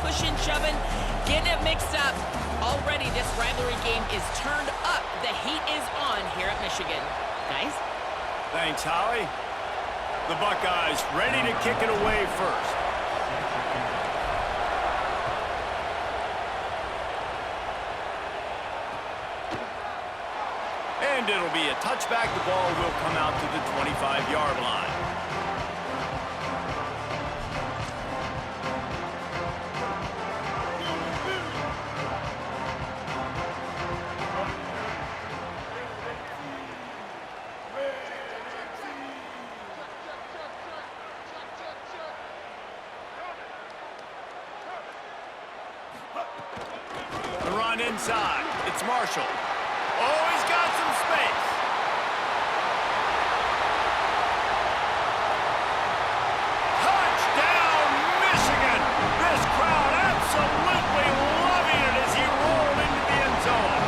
pushing, shoving, getting it mixed up. Already this rivalry game is turned up. The heat is on here at Michigan. Guys? Thanks, Holly. The Buckeyes ready to kick it away first. And it'll be a touchback. The ball will come out to the 25-yard line. The run inside. It's Marshall. Oh, he's got some space. Touchdown, Michigan! This crowd absolutely loving it as he rolled into the end zone.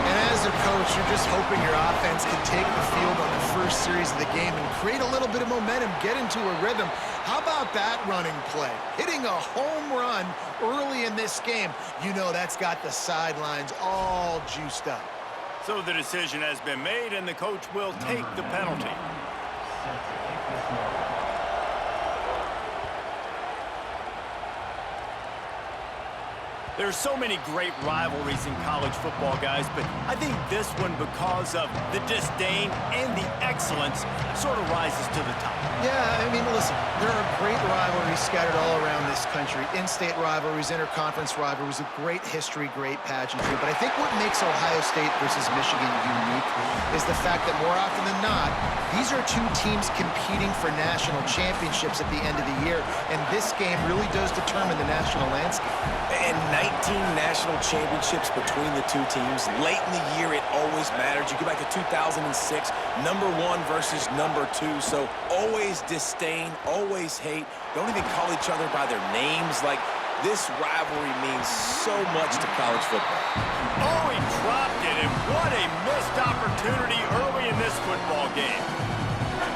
And as a coach, you're just hoping your offense can take the field on the first series of the game and create a little bit of momentum, get into a rhythm. How about that running play? Hitting a home run early in this game. You know that's got the sidelines all juiced up. So the decision has been made, and the coach will take the penalty. There's so many great rivalries in college football, guys, but I think this one, because of the disdain and the excellence, sort of rises to the top. Yeah, I mean, listen, there are great rivalries scattered all around this country. In-state rivalries, interconference rivalries, a great history, great pageantry. But I think what makes Ohio State versus Michigan unique is the fact that more often than not, these are two teams competing for national championships at the end of the year. And this game really does determine the national landscape. And 19 national championships between the two teams. Late in the year, it always mattered. You go back to 2006, number 1 versus number 2. So always disdain, always hate. Don't even call each other by their names. Like, this rivalry means so much to college football. Oh, he dropped it, and what a missed opportunity early in this football game.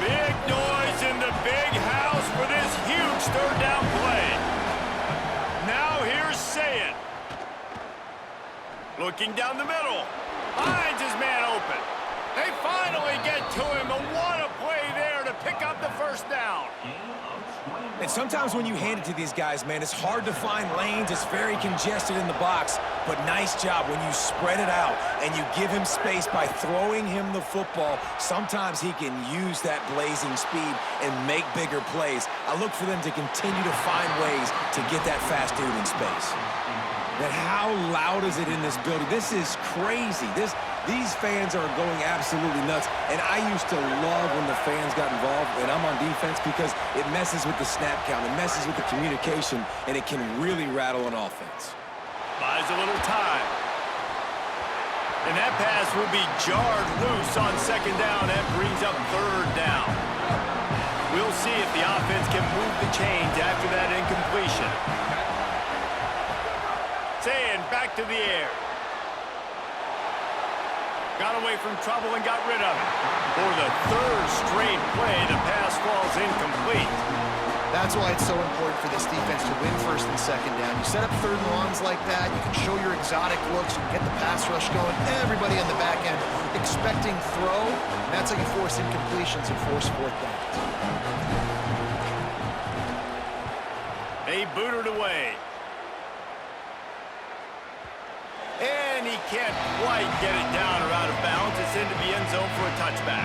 Big noise in the big house for this huge third down play. Now here's Saying. Looking down the middle. Finds his man open. They finally get to him, and what a play there to pick up the first down. And sometimes when you hand it to these guys, man, it's hard to find lanes. It's very congested in the box. But nice job when you spread it out and you give him space by throwing him the football. Sometimes he can use that blazing speed and make bigger plays. I look for them to continue to find ways to get that fast dude in space. And how loud is it in this building? This is crazy. These fans are going absolutely nuts. And I used to love when the fans got involved, and I'm on defense, because it messes with the snap count. It messes with the communication, and it can really rattle an offense. Buys a little time. And that pass will be jarred loose on second down. That brings up third down. We'll see if the offense can move the chains after that incompletion. Saying back to the air. Got away from trouble and got rid of it. For the third straight play, the pass falls incomplete. That's why it's so important for this defense to win first and second down. You set up third and longs like that, you can show your exotic looks, you can get the pass rush going, everybody on the back end expecting throw. That's how you force incompletions and force fourth downs. They boot it away. And he can't quite get it down or out of bounds. It's into the end zone for a touchback.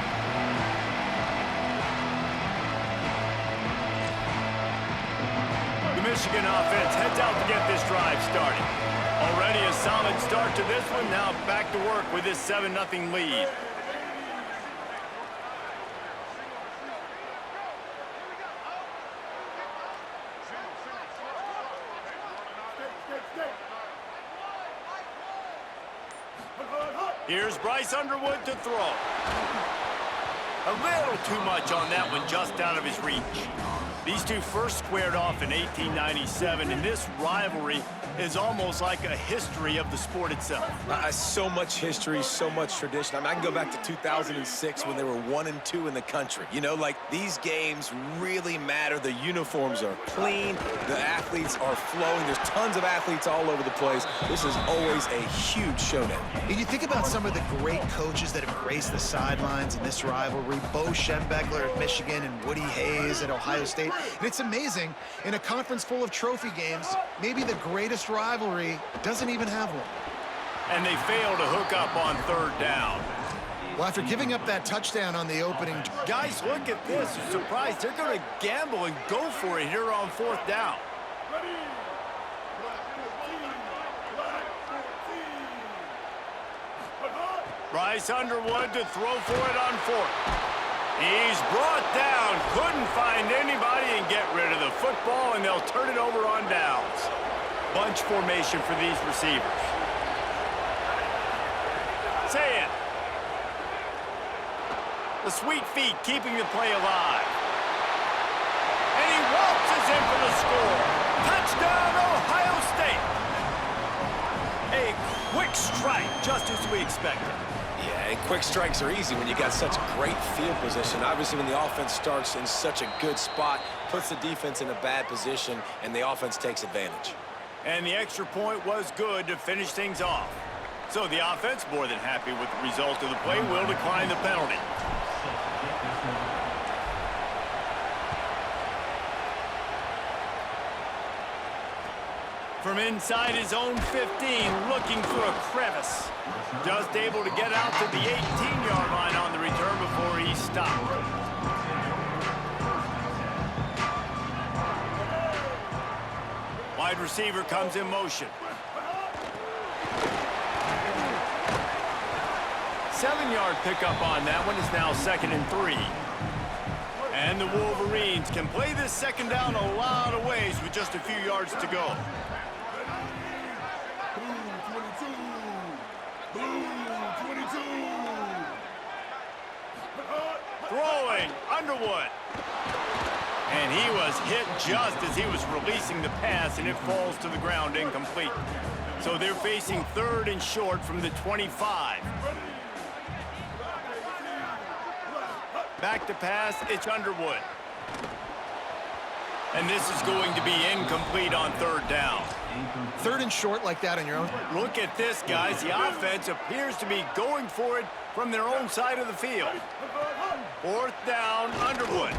The Michigan offense heads out to get this drive started. Already a solid start to this one. Now back to work with this 7-0 lead. Here's Bryce Underwood to throw. A little too much on that one, just out of his reach. These two first squared off in 1897, and this rivalry is almost like a history of the sport itself. So much history, so much tradition. I mean, I can go back to 2006 when they were 1-2 in the country. You know, like, these games really matter. The uniforms are clean. The athletes are flowing. There's tons of athletes all over the place. This is always a huge showdown. And you think about some of the great coaches that have graced the sidelines in this rivalry. Bo Schembechler at Michigan and Woody Hayes at Ohio State. And it's amazing, in a conference full of trophy games, maybe the greatest rivalry doesn't even have one. And they fail to hook up on third down. Well, after giving up that touchdown on the opening... Guys, look at this. You're surprised. They're going to gamble and go for it here on fourth down. Bryce Underwood to throw for it on fourth. He's brought down. Couldn't find anybody and get rid of the football, and they'll turn it over on downs. Bunch formation for these receivers. Say it. The sweet feet keeping the play alive. And he waltzes in for the score. Touchdown, Ohio State. A quick strike, just as we expected. Yeah, and quick strikes are easy when you got such great field position. Obviously, when the offense starts in such a good spot, puts the defense in a bad position, and the offense takes advantage. And the extra point was good to finish things off. So the offense, more than happy with the result of the play, will decline the penalty. From inside his own 15, looking for a crevice. Just able to get out to the 18-yard line on the return before he stopped. Wide receiver comes in motion. 7-yard pickup on that one. Is now 2nd and 3. And the Wolverines can play this second down a lot of ways with just a few yards to go. Throwing, Underwood. And he was hit just as he was releasing the pass, and it falls to the ground incomplete. So they're facing 3rd and short from the 25. Back to pass, it's Underwood. And this is going to be incomplete on 3rd down. 3rd and short like that on your own. Look at this, guys. The offense appears to be going for it from their own side of the field. 4th down, Underwood.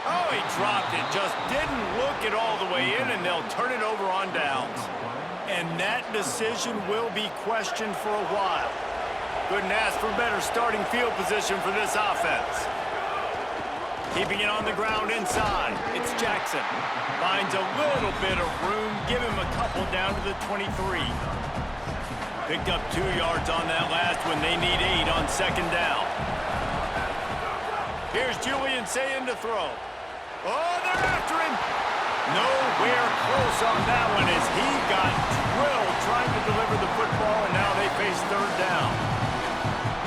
Oh, he dropped it. Just didn't look it all the way in, and they'll turn it over on downs. And that decision will be questioned for a while. Couldn't ask for better starting field position for this offense. Keeping it on the ground inside. It's Jackson. Finds a little bit of room. Give him a couple down to the 23. Picked up 2 yards on that last one. They need 8 on 2nd down. Here's Julian Sayin to throw. Oh, they're after him. Nowhere close on that one as he got drilled trying to deliver the football, and now they face 3rd down.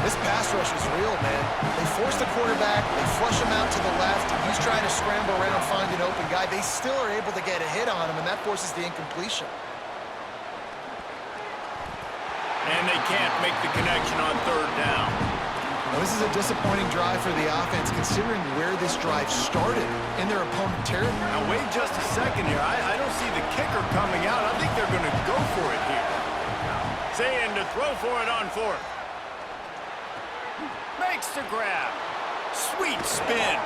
This pass rush is real, man. They force the quarterback, they flush him out to the left, and he's trying to scramble around, find an open guy. They still are able to get a hit on him, and that forces the incompletion. And they can't make the connection on 3rd down. Well, this is a disappointing drive for the offense, considering where this drive started in their opponent territory. Now, wait just a second here. I don't see the kicker coming out. I think they're going to go for it here. Sayin to throw for it on 4th. Makes the grab. Sweet spin.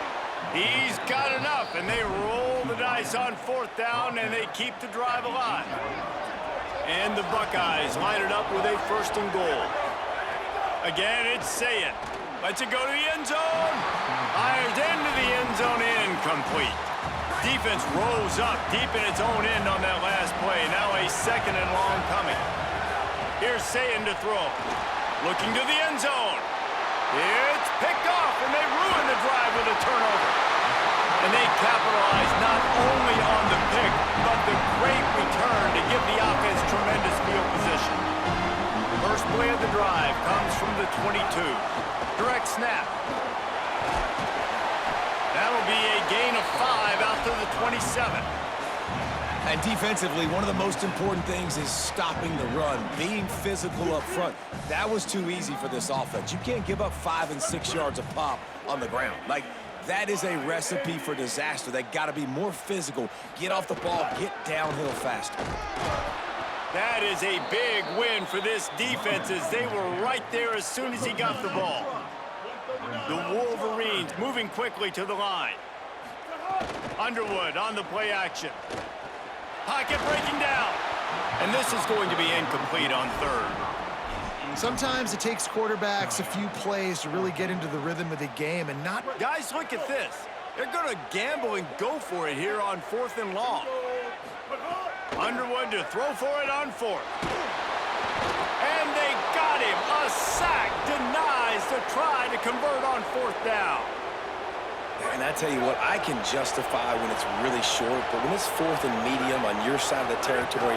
He's got enough, and they roll the dice on 4th down, and they keep the drive alive. And the Buckeyes line it up with a 1st and goal. Again, it's Sayin. Lets it go to the end zone. Fires into the end zone, incomplete. Defense rolls up deep in its own end on that last play. Now a 2nd and long coming. Here's Sayin to throw. Looking to the end zone. It's picked off, and they ruin the drive with a turnover. And they capitalize not only on the pick, but the great return to give the offense tremendous field position. First play of the drive comes from the 22. Direct snap. That'll be a gain of 5 out to the 27. And defensively, one of the most important things is stopping the run, being physical up front. That was too easy for this offense. You can't give up 5 and 6 yards a pop on the ground. Like, that is a recipe for disaster. They got to be more physical, get off the ball, get downhill faster. That is a big win for this defense as they were right there as soon as he got the ball. The Wolverines moving quickly to the line. Underwood on the play action. Pocket breaking down. And this is going to be incomplete on third. Sometimes it takes quarterbacks a few plays to really get into the rhythm of the game and not... Guys, look at this. They're going to gamble and go for it here on 4th and long. Underwood to throw for it on 4th. And they got him. A sack denies the try to convert on 4th down. And I tell you what, I can justify when it's really short, but when it's 4th and medium on your side of the territory,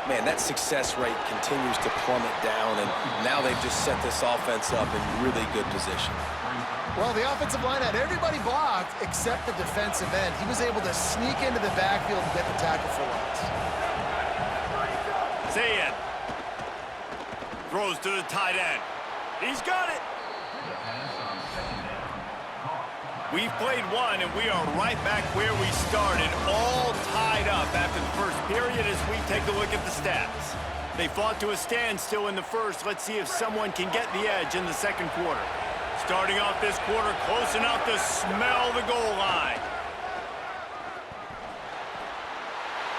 man, that success rate continues to plummet down, and now they've just set this offense up in really good position. Well, the offensive line had everybody blocked except the defensive end. He was able to sneak into the backfield and get the tackle for loss. Zayed throws to the tight end. He's got it. We've played one, and we are right back where we started, all tied up after the first period as we take a look at the stats. They fought to a standstill in the first. Let's see if someone can get the edge in the second quarter. Starting off this quarter close enough to smell the goal line.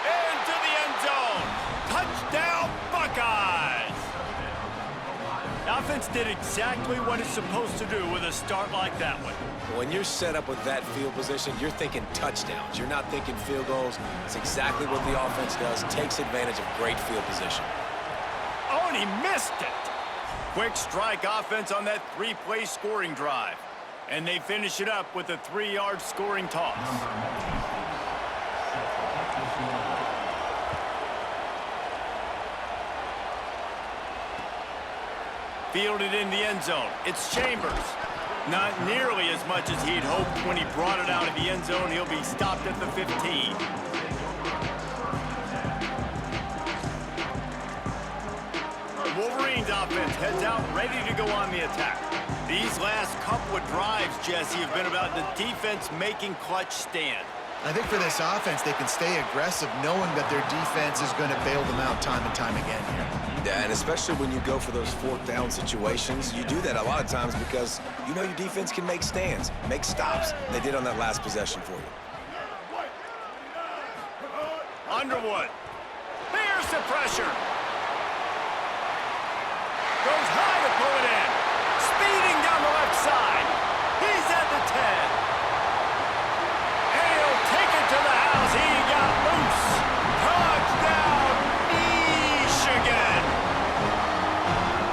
Into the end zone. Touchdown, Buckeyes! The offense did exactly what it's supposed to do with a start like that one. When you're set up with that field position, you're thinking touchdowns. You're not thinking field goals. It's exactly what the offense does. Takes advantage of great field position. Oh, and he missed it. Quick strike offense on that 3-play scoring drive. And they finish it up with a 3-yard scoring toss. Fielded in the end zone. It's Chambers. Not nearly as much as he'd hoped when he brought it out of the end zone. He'll be stopped at the 15. The Wolverines offense heads out, ready to go on the attack. These last couple of drives, Jesse, have been about the defense making clutch stand. I think for this offense, they can stay aggressive knowing that their defense is going to bail them out time and time again here. Yeah, and especially when you go for those 4th down situations, you do that a lot of times because you know your defense can make stands, make stops. They did on that last possession for you. Underwood. There's the pressure. Goes high to pull it in. Speeding down the left side. He's at the 10. And he'll take it to the house. He got loose. Touchdown, Michigan.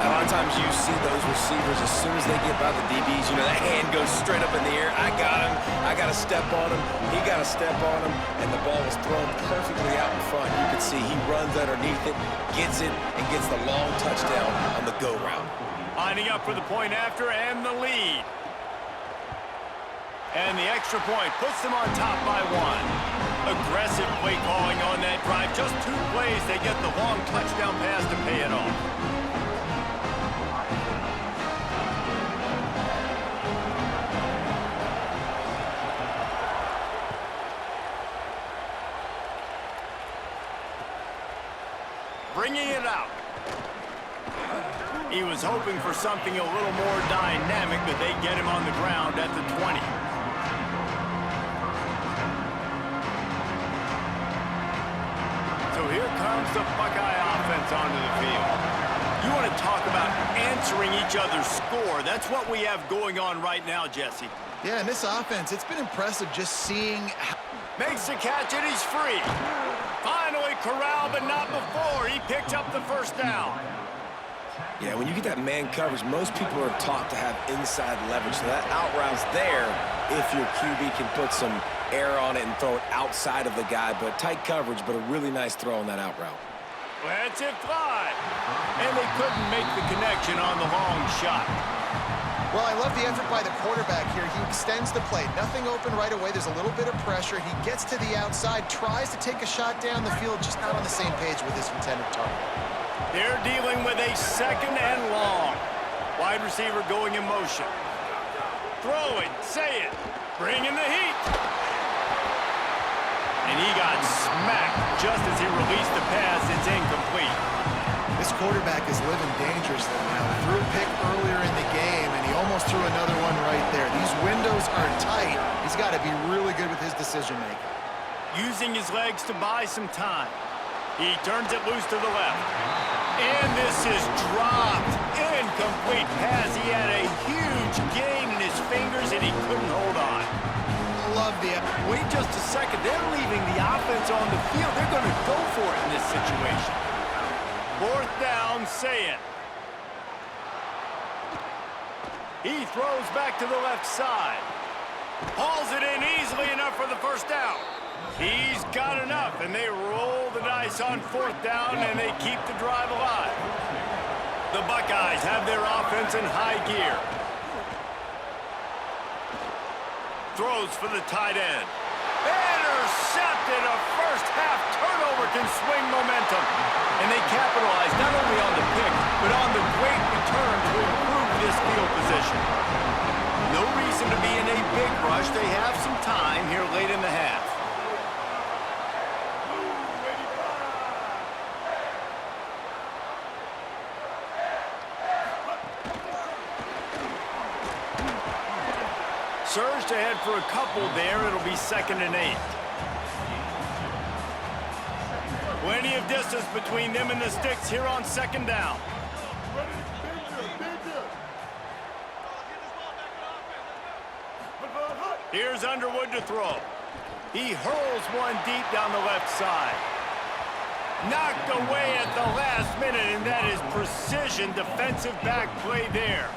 A lot of times you see those receivers, as soon as they get by the DBs, you know, that hand goes straight up in the air. I got him. I got to step on him. He got to step on him. And the ball was thrown perfectly out in front. You can see he runs underneath it, gets it, and gets the long touchdown on the go route. Lining up for the point after and the lead. And the extra point puts them on top by 1. Aggressive play calling on that drive. Just 2 plays, they get the long touchdown pass to pay it off. Bringing it out. He was hoping for something a little more dynamic, but they get him on the ground at the 20. So here comes the Buckeye offense onto the field. You want to talk about answering each other's score. That's what we have going on right now, Jesse. Yeah, and this offense, it's been impressive just seeing... Makes the catch and he's free. Finally corralled, but not before. He picked up the first down. Yeah, when you get that man coverage, most people are taught to have inside leverage. So that out route's there if your QB can put some air on it and throw it outside of the guy. But tight coverage, but a really nice throw on that out route. Lets it fly. And they couldn't make the connection on the long shot. Well, I love the effort by the quarterback here. He extends the play. Nothing open right away. There's a little bit of pressure. He gets to the outside, tries to take a shot down the field, just not on the same page with his intended target. They're dealing with a 2nd and long. Wide receiver going in motion. Throwing, say it, bringing the heat. And he got smacked just as he released the pass. It's incomplete. This quarterback is living dangerously now. He threw a pick earlier in the game, and he almost threw another one right there. These windows are tight. He's got to be really good with his decision-making. Using his legs to buy some time. He turns it loose to the left. And this is dropped. Incomplete pass. He had a huge gain in his fingers, and he couldn't hold on. Love the... Wait just a second. They're leaving the offense on the field. They're going to go for it in this situation. 4th down, say it. He throws back to the left side. Hauls it in easily enough for the 1st down. He's got enough, and they roll the dice on 4th down, and they keep the drive alive. The Buckeyes have their offense in high gear. Throws for the tight end. Intercepted. A first-half turnover can swing momentum. And they capitalize not only on the pick, but on the great return to improve this field position. No reason to be in a big rush. They have some time here late in the half. Surged ahead for a couple there. It'll be 2nd and 8. Plenty of distance between them and the sticks here on 2nd down. Here's Underwood to throw. He hurls one deep down the left side. Knocked away at the last minute, and that is precision defensive back play there.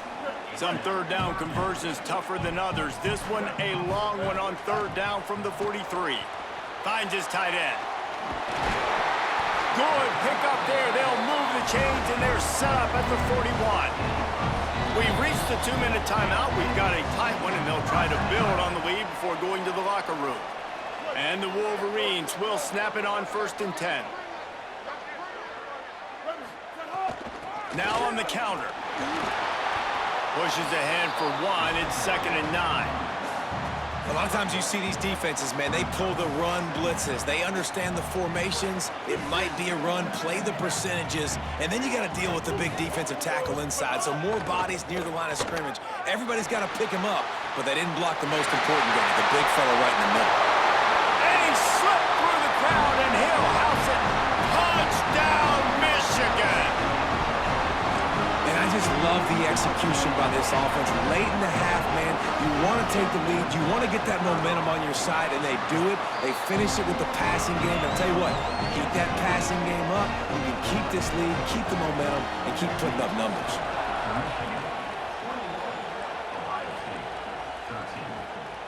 Some 3rd down conversions tougher than others. This one a long one on 3rd down from the 43. Finds his tight end. Good pick up there. They'll move the chains, and they're set up at the 41. We've reached the 2-minute timeout. We've got a tight one, and they'll try to build on the lead before going to the locker room. And the Wolverines will snap it on 1st and 10. Now on the counter. Pushes ahead for 1. It's 2nd and 9. A lot of times you see these defenses, man, they pull the run blitzes. They understand the formations. It might be a run, play the percentages, and then you got to deal with the big defensive tackle inside. So more bodies near the line of scrimmage. Everybody's got to pick him up, but they didn't block the most important guy, the big fella right in the middle. And he slipped through the crowd, and he'll house it. Touchdown, Michigan! And I just love the execution by this offense. Late in the half, man, you want to take the lead. You want to get that momentum on your side, and they do it. They finish it with the passing game. I'll tell you what, keep that passing game up. You can keep this lead, keep the momentum, and keep putting up numbers.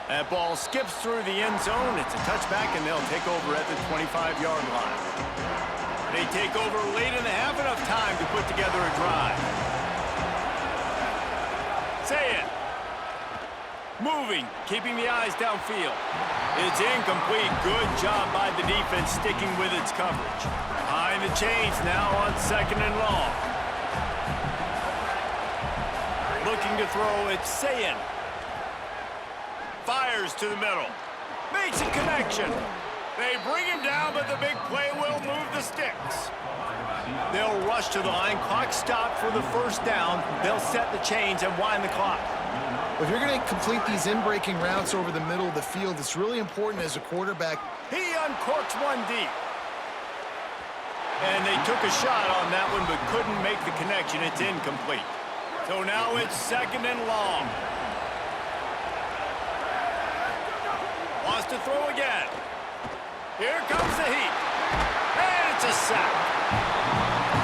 That ball skips through the end zone. It's a touchback, and they'll take over at the 25-yard line. They take over late in the half, enough time to put together a drive. Say it. Moving, keeping the eyes downfield. It's incomplete. Good job by the defense sticking with its coverage. Behind the chains now on 2nd and long. Looking to throw, it's Sayin. Fires to the middle. Makes a connection. They bring him down, but the big play will move the sticks. They'll rush to the line. Clock stopped for the 1st down. They'll set the chains and wind the clock. If you're going to complete these in-breaking routes over the middle of the field, it's really important as a quarterback. He uncorks one deep. And they took a shot on that one, but couldn't make the connection. It's incomplete. So now it's 2nd and long. Wants to throw again. Here comes the heat. And it's a sack.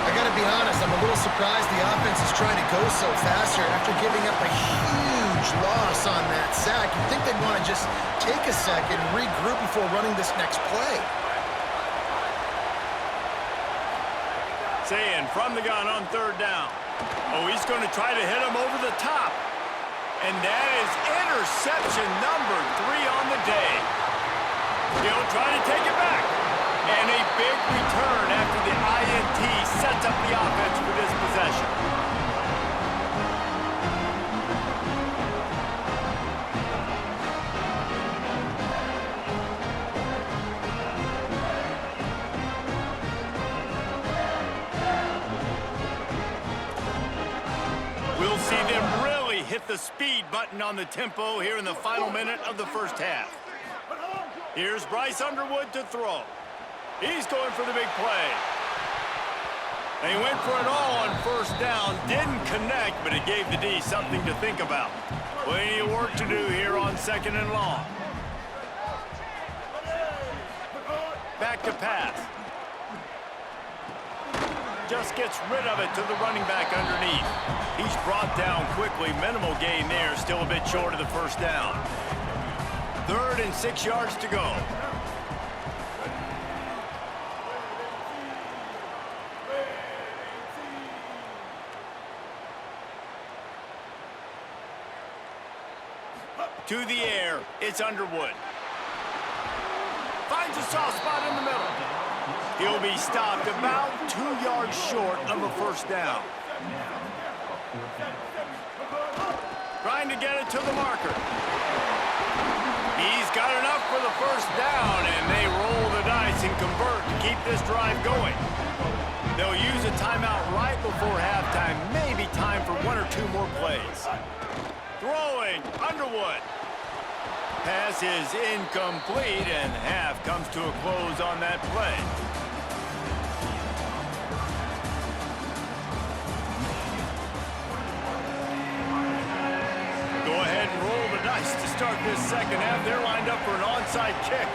I got to be honest, I'm a little surprised the offense is trying to go so fast here after giving up a huge loss on that sack. You'd think they'd want to just take a second and regroup before running this next play. Sayin from the gun on 3rd down. Oh, he's going to try to hit him over the top. And that is interception number 3 on the day. He'll try to take it back. And a big return after the INT sets up the offense for this possession. We'll see them really hit the speed button on the tempo here in the final minute of the first half. Here's Bryce Underwood to throw. He's going for the big play. They went for it all on first down. Didn't connect, but it gave the D something to think about. Plenty of work to do here on 2nd and long. Back to pass. Just gets rid of it to the running back underneath. He's brought down quickly. Minimal gain there. Still a bit short of the first down. 3rd and 6 yards to go. To the air, it's Underwood. Finds a soft spot in the middle. He'll be stopped about 2 yards short of a first down. Trying to get it to the marker. He's got enough for the first down, and they roll the dice and convert to keep this drive going. They'll use a timeout right before halftime. Maybe time for 1 or 2 more plays. Throwing, Underwood. Pass is incomplete, and half comes to a close on that play. Go ahead and roll the dice to start this second half. They're lined up for an onside kick.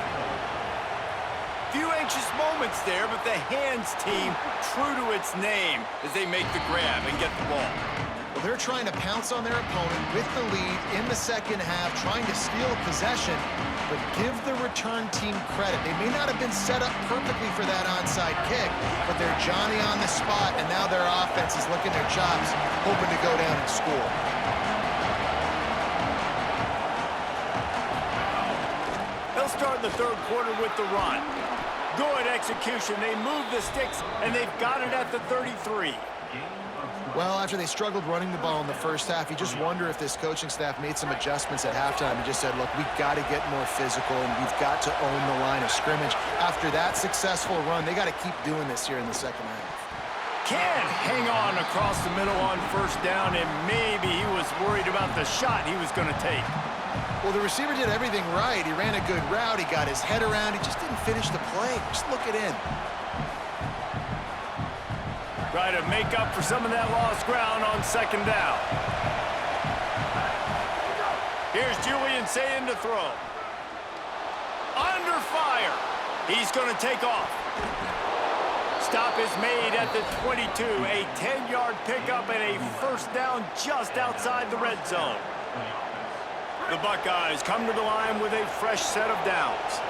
Few anxious moments there, but the hands team true to its name as they make the grab and get the ball. Well, they're trying to pounce on their opponent with the lead in the second half, trying to steal possession, but give the return team credit. They may not have been set up perfectly for that onside kick, but they're Johnny on the spot, and now their offense is licking their chops, hoping to go down and score. They'll start the 3rd quarter with the run. Good execution. They move the sticks, and they've got it at the 33. Well, after they struggled running the ball in the first half, you just wonder if this coaching staff made some adjustments at halftime and just said, look, we've got to get more physical and we've got to own the line of scrimmage. After that successful run, they got to keep doing this here in the second half. Can't hang on across the middle on first down, and maybe he was worried about the shot he was going to take. Well, the receiver did everything right. He ran a good route. He got his head around. He just didn't finish the play. Just look it in. Try to make up for some of that lost ground on 2nd down. Here's Julian Sayin to throw. Under fire. He's going to take off. Stop is made at the 22. A 10-yard pickup and a first down just outside the red zone. The Buckeyes come to the line with a fresh set of downs.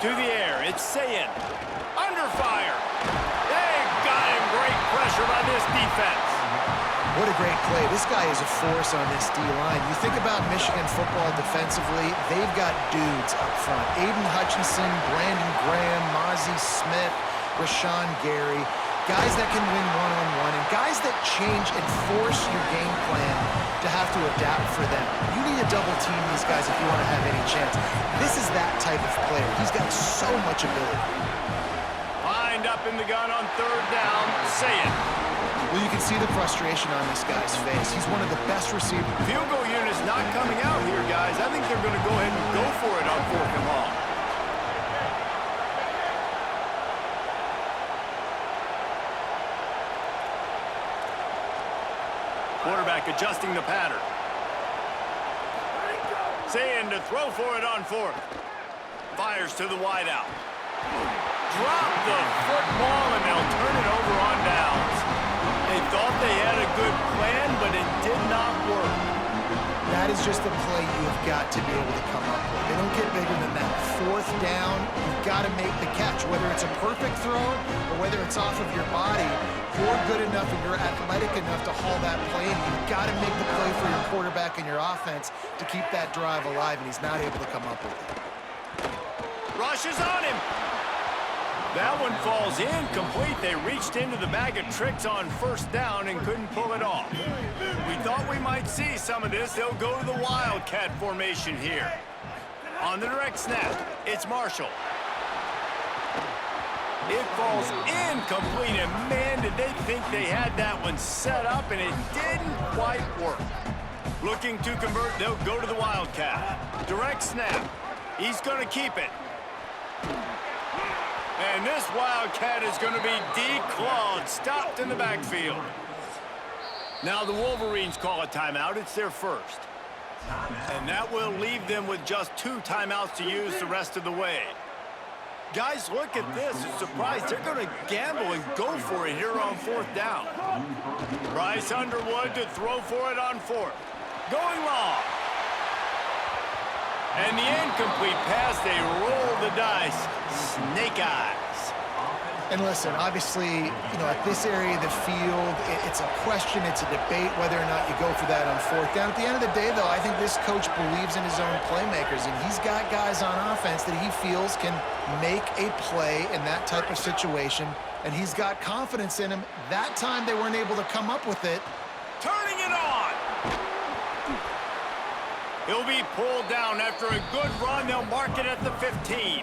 To the air, it's Sayin. Under fire. They got him. Great pressure by this defense. What a great play. This guy is a force on this D-line. You think about Michigan football defensively, they've got dudes up front. Aiden Hutchinson, Brandon Graham, Mozzie Smith, Rashawn Gary. Guys that can win one-on-one and guys that change and force your game plan to have to adapt for them. You need to double team these guys if you want to have any chance. This is that type of player. He's got so much ability. Lined up in the gun on 3rd down, Sayin. Well, you can see the frustration on this guy's face. He's one of the best receivers. Field goal unit's not coming out here, guys. I think they're going to go ahead and go for it on 4th and long. Quarterback adjusting the pattern. Sayin to throw for it on 4th. Fires to the wideout. Drop the football and they'll turn it over on downs. They thought they had a good plan, but it did not work. That is just the play you've got to be able to come up with. They don't get bigger than that. 4th down, you've got to make the catch. whether it's a perfect throw or whether it's off of your body, you're good enough and you're athletic enough to haul that play, and you've got to make the play for your quarterback and your offense to keep that drive alive, and he's not able to come up with it. Rushes on him. That one falls incomplete. They reached into the bag of tricks on first down and couldn't pull it off. We thought we might see some of this. They'll go to the Wildcat formation here. On the direct snap, it's Marshall. It falls incomplete, and man, did they think they had that one set up, and it didn't quite work. Looking to convert, they'll go to the Wildcat. Direct snap. He's going to keep it. And this Wildcat is going to be declawed, stopped in the backfield. Now the Wolverines call a timeout. It's their first. And that will leave them with just 2 timeouts to use the rest of the way. Guys, look at this. A surprise. They're going to gamble and go for it here on 4th down. Bryce Underwood to throw for it on 4th. Going long. And the incomplete pass, they roll the dice. Snake eyes. And listen, obviously, at this area of the field, it's a question, it's a debate whether or not you go for that on 4th down. At the end of the day, though, I think this coach believes in his own playmakers, and he's got guys on offense that he feels can make a play in that type of situation, and he's got confidence in him. That time, they weren't able to come up with it. Turning it on. He'll be pulled down after a good run. They'll mark it at the 15.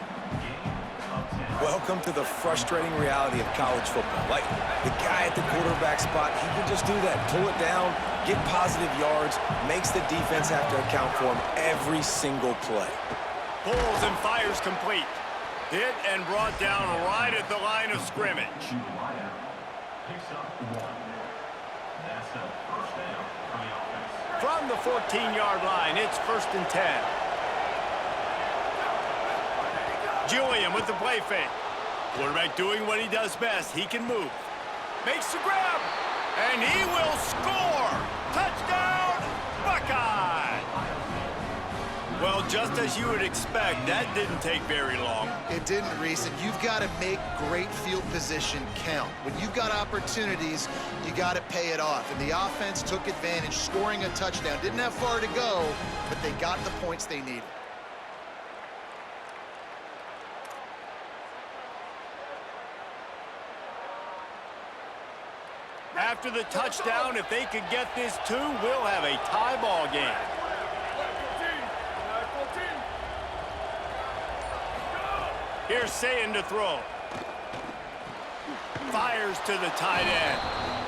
Welcome to the frustrating reality of college football. Like, the guy at the quarterback spot, he can just do that. Pull it down, get positive yards, makes the defense have to account for him every single play. Pulls and fires complete. Hit and brought down right at the line of scrimmage. From the 14-yard line, it's 1st and 10. Julian with the play fake. Quarterback doing what he does best. He can move. Makes the grab. And he will score. Touchdown, Buckeye. Well, just as you would expect, that didn't take very long. It didn't, Reese, and you've got to make great field position count. When you've got opportunities, you got to pay it off. And the offense took advantage, scoring a touchdown. Didn't have far to go, but they got the points they needed. After the touchdown, if they could get this 2, we'll have a tie ball game. Here's Sayin to throw. Fires to the tight end.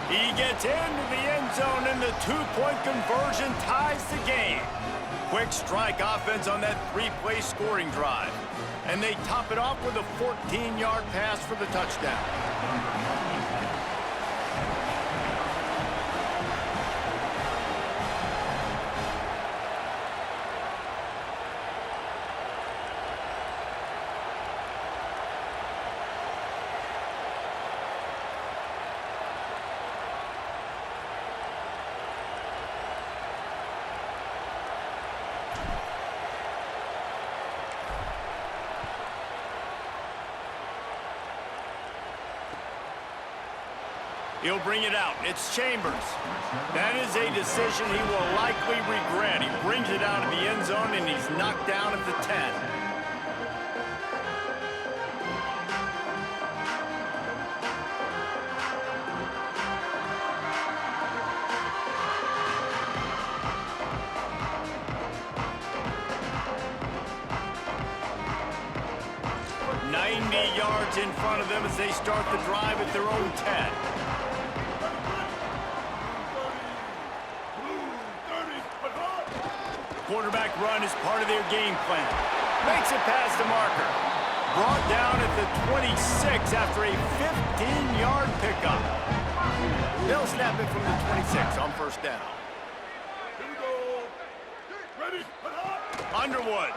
He gets into the end zone, and the 2-point conversion ties the game. Quick strike offense on that 3-play scoring drive. And they top it off with a 14-yard pass for the touchdown. He'll bring it out. It's Chambers. That is a decision he will likely regret. He brings it out of the end zone, and he's knocked down at the 10. Yards in front of them as they start the drive at their own 10. Quarterback run is part of their game plan. Makes it past the marker. Brought down at the 26 after a 15-yard pickup. They'll snap it from the 26 on 1st down. Here we go. Ready. Underwood.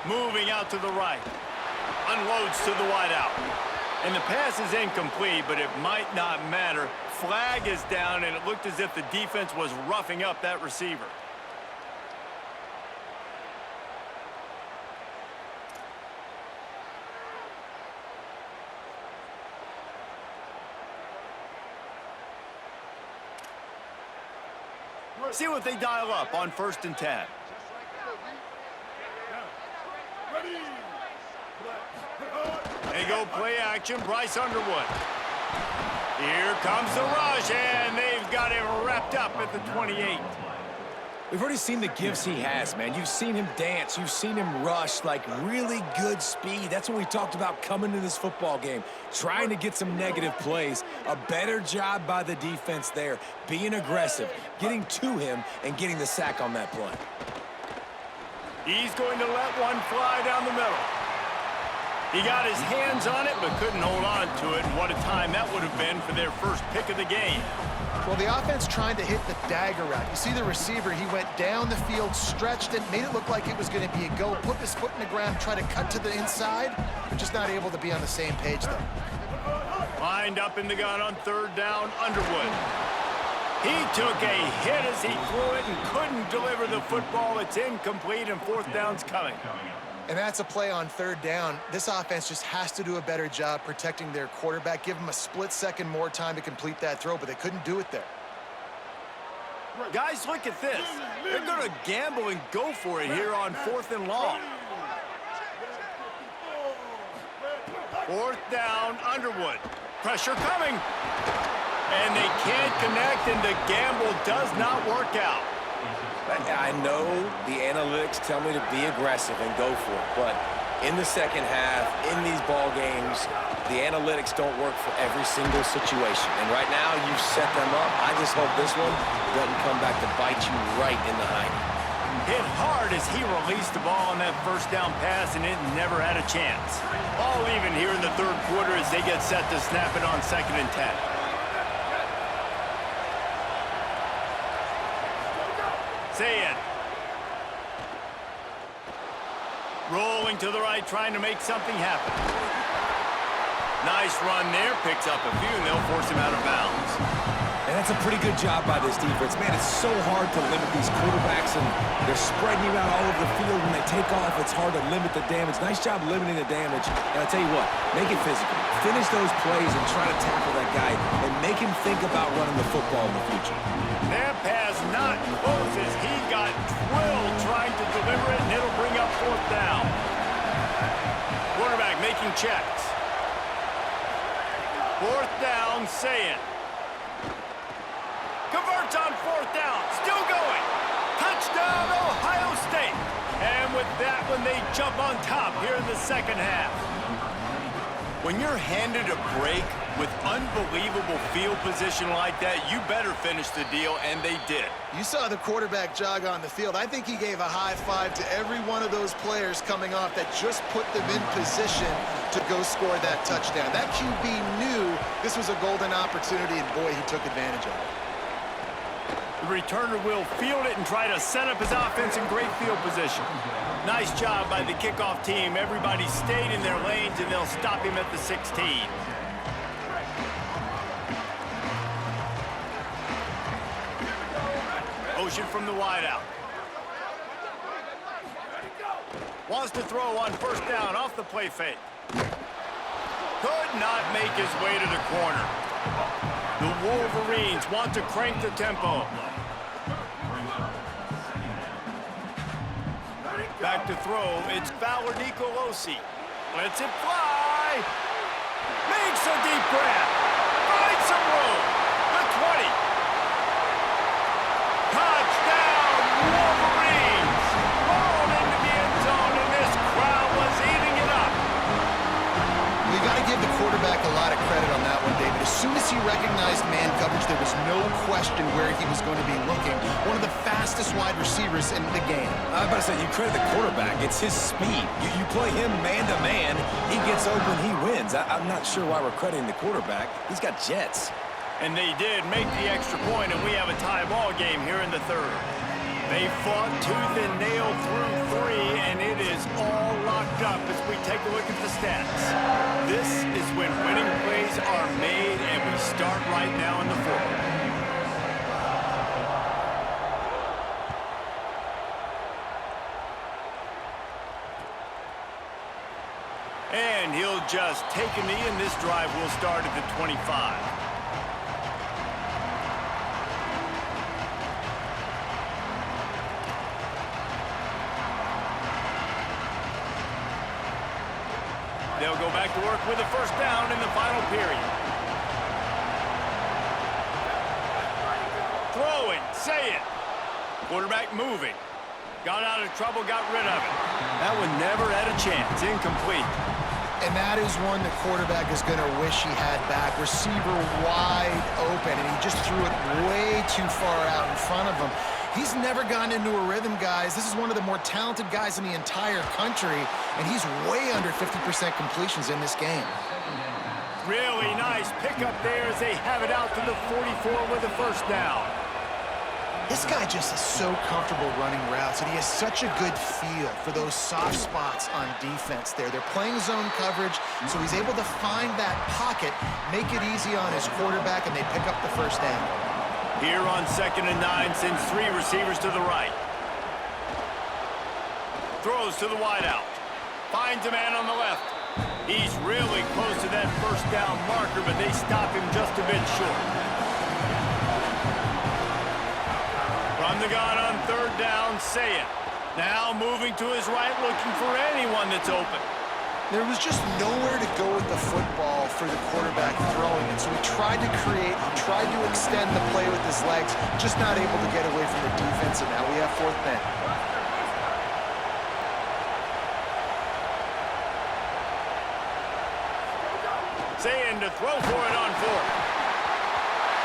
Moving out to the right. Unloads to the wideout. And the pass is incomplete, but it might not matter. Flag is down, and it looked as if the defense was roughing up that receiver. See what they dial up on 1st and 10. They go play action, Bryce Underwood. Here comes the rush, and they've got him wrapped up at the 28. We've already seen the gifts he has, man. You've seen him dance. You've seen him rush, like really good speed. That's what we talked about coming to this football game, trying to get some negative plays. A better job by the defense there, being aggressive, getting to him, and getting the sack on that play. He's going to let one fly down the middle. He got his hands on it, but couldn't hold on to it. And what a time that would have been for their first pick of the game. Well, the offense trying to hit the dagger route. You see the receiver, he went down the field, stretched it, made it look like it was going to be a go, put his foot in the ground, try to cut to the inside, but just not able to be on the same page there. Lined up in the gun on 3rd down, Underwood. He took a hit as he threw it and couldn't deliver the football. It's incomplete, and 4th down's coming. And that's a play on 3rd down. This offense just has to do a better job protecting their quarterback. Give him a split second more time to complete that throw, but they couldn't do it there. Guys, look at this. They're going to gamble and go for it here on 4th and long. 4th down, Underwood. Pressure coming. And they can't connect, and the gamble does not work out. I know the analytics tell me to be aggressive and go for it, but in the second half, in these ball games, the analytics don't work for every single situation. And right now, you've set them up. I just hope this one doesn't come back to bite you right in the hiney. Hit hard as he released the ball on that 1st down pass, and it never had a chance. All even here in the 3rd quarter as they get set to snap it on 2nd and 10. Say it. Rolling to the right, trying to make something happen. Nice run there, picks up a few, and they'll force him out of bounds. And that's a pretty good job by this defense. Man, it's so hard to limit these quarterbacks, and they're spreading you out all over the field. When they take off, it's hard to limit the damage. Nice job limiting the damage. And I'll tell you what, make it physical. Finish those plays and try to tackle that guy and make him think about running the football in the future. That pass not close as he got drilled trying to deliver it, and it'll bring up 4th down. Quarterback making checks. 4th down, Saying. Converts on 4th down, still going. Touchdown, Ohio State. And with that one, they jump on top here in the second half. When you're handed a break with unbelievable field position like that, you better finish the deal, and they did. You saw the quarterback jog on the field. I think he gave a high five to every one of those players coming off that just put them in position to go score that touchdown. That QB knew this was a golden opportunity, and boy, he took advantage of it. The returner will field it and try to set up his offense in great field position. Nice job by the kickoff team. Everybody stayed in their lanes, and they'll stop him at the 16. Motion from the wideout. Wants to throw on 1st down off the play fake. Could not make his way to the corner. The Wolverines want to crank the tempo. Back to throw, it's Fowler Nicolosi. Lets it fly. Makes a deep grab. Finds some room. The 20. Touchdown, Wolverines. Rolled into the end zone, and this crowd was eating it up. You got to give the quarterback a lot of credit on that one, David. As soon as he recognized man coverage, there was no question where he was going to be looking. One of the fastest wide receivers in the game. I was about to say, you credit the quarterback. It's his speed. You play him man-to-man, he gets open, he wins. I'm not sure why we're crediting the quarterback. He's got jets. And they did make the extra point, and we have a tie ball game here in the 3rd. They fought tooth and nail through 3, and it is all locked up as we take a look at the stats. This is when winning plays are made, and we start right now in the 4th. And he'll just take a knee, and this drive will start at the 25. They'll go back to work with a first down in the final period. Throwing, say it. Quarterback moving. Got out of trouble, got rid of it. That one never had a chance. Incomplete. And that is one the quarterback is going to wish he had back. Receiver wide open, and he just threw it way too far out in front of him. He's never gotten into a rhythm, guys. This is one of the more talented guys in the entire country, and he's way under 50% completions in this game. Really nice pickup there as they have it out to the 44 with a first down. This guy just is so comfortable running routes, and he has such a good feel for those soft spots on defense there. They're playing zone coverage, so he's able to find that pocket, make it easy on his quarterback, and they pick up the first down. Here on 2nd and 9, sends 3 receivers to the right. Throws to the wideout. Finds a man on the left. He's really close to that first down marker, but they stop him just a bit short. From the gun on 3rd down, say it. Now moving to his right, looking for anyone that's open. There was just nowhere to go with the football for the quarterback throwing it, so he tried to create, he tried to extend the play with his legs, just not able to get away from the defense, and now we have 4th down. Saying to throw for it on 4th.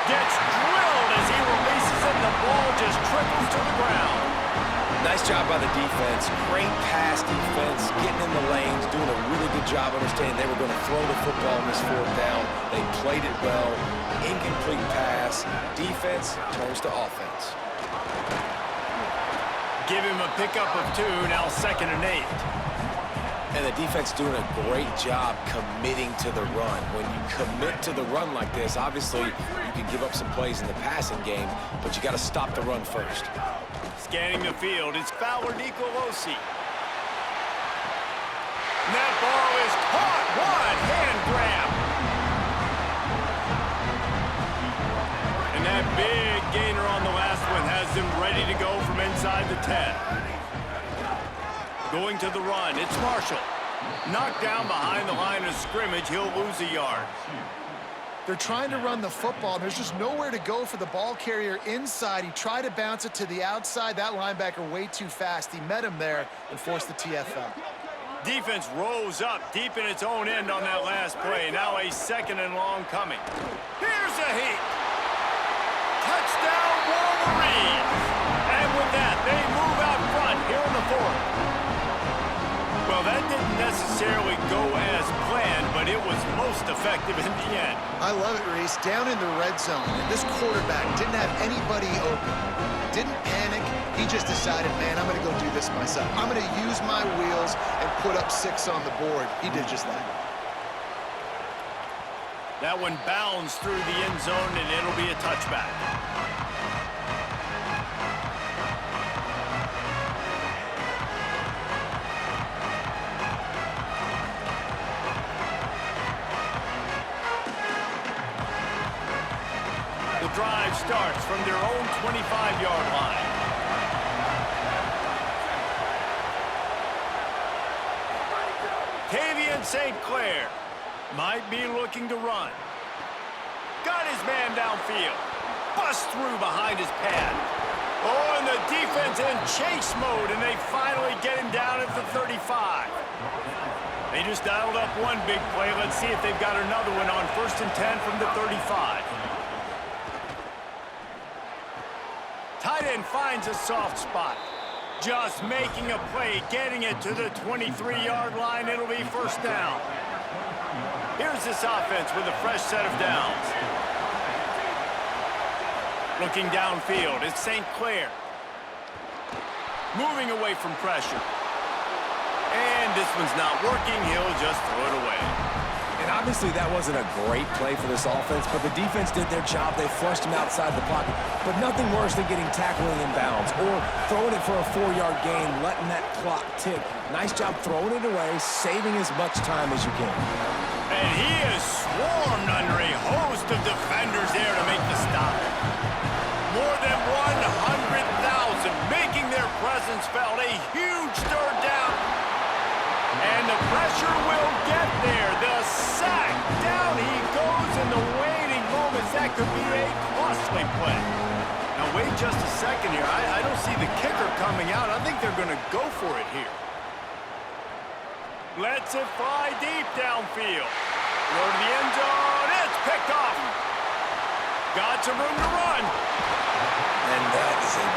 Gets drilled as he releases it, and the ball just trickles to the ground. Nice job by the defense. Great pass defense, getting in the lanes, doing a really good job understanding they were going to throw the football on this 4th down. They played it well. Incomplete pass. Defense turns to offense. Give him a pickup of 2, now 2nd and 8. And the defense doing a great job committing to the run. When you commit to the run like this, obviously you can give up some plays in the passing game, but you got to stop the run first. Scanning the field, it's Fowler Nicolosi. And that ball is caught. One hand grab. And that big gainer on the last one has them ready to go from inside the 10. Going to the run, it's Marshall. Knocked down behind the line of scrimmage, he'll lose a yard. They're trying to run the football. There's just nowhere to go for the ball carrier inside. He tried to bounce it to the outside. That linebacker way too fast. He met him there and forced the TFL. Defense rose up deep in its own end on that last play. Now a 2nd and long coming. Here's a heat. Touchdown Wolverines. And with that, they move out front here in the 4th. Well, that didn't necessarily go as planned, but it was most effective in the end. I love it, Reese. Down in the red zone, and this quarterback didn't have anybody open. Didn't panic. He just decided, man, I'm going to go do this myself. I'm going to use my wheels and put up 6 on the board. He did just that. That one bounds through the end zone, and it'll be a touchback. Drive starts from their own 25-yard line. Tavian St. Clair might be looking to run. Got his man downfield. Bust through behind his pad. Oh, and the defense in chase mode, and they finally get him down at the 35. They just dialed up one big play. Let's see if they've got another one on 1st and 10 from the 35. Tight end finds a soft spot. Just making a play, getting it to the 23-yard line. It'll be first down. Here's this offense with a fresh set of downs. Looking downfield, it's St. Clair. Moving away from pressure. And this one's not working. He'll just throw it away. And obviously that wasn't a great play for this offense, but the defense did their job. They flushed him outside the pocket. But nothing worse than getting tackled in bounds or throwing it for a 4-yard gain, letting that clock tick. Nice job throwing it away, saving as much time as you can. And he is swarmed under a host of defenders there to make the stop. More than 100,000 making their presence felt. A huge 3rd down. And the pressure pressure will get there. The sack. Down he goes in the waiting moments. That could be a costly play. Now, wait just a second here. I don't see the kicker coming out. I think they're going to go for it here. Lets it fly deep downfield. Throw to the end zone. It's picked off. Got some room to run. And that is a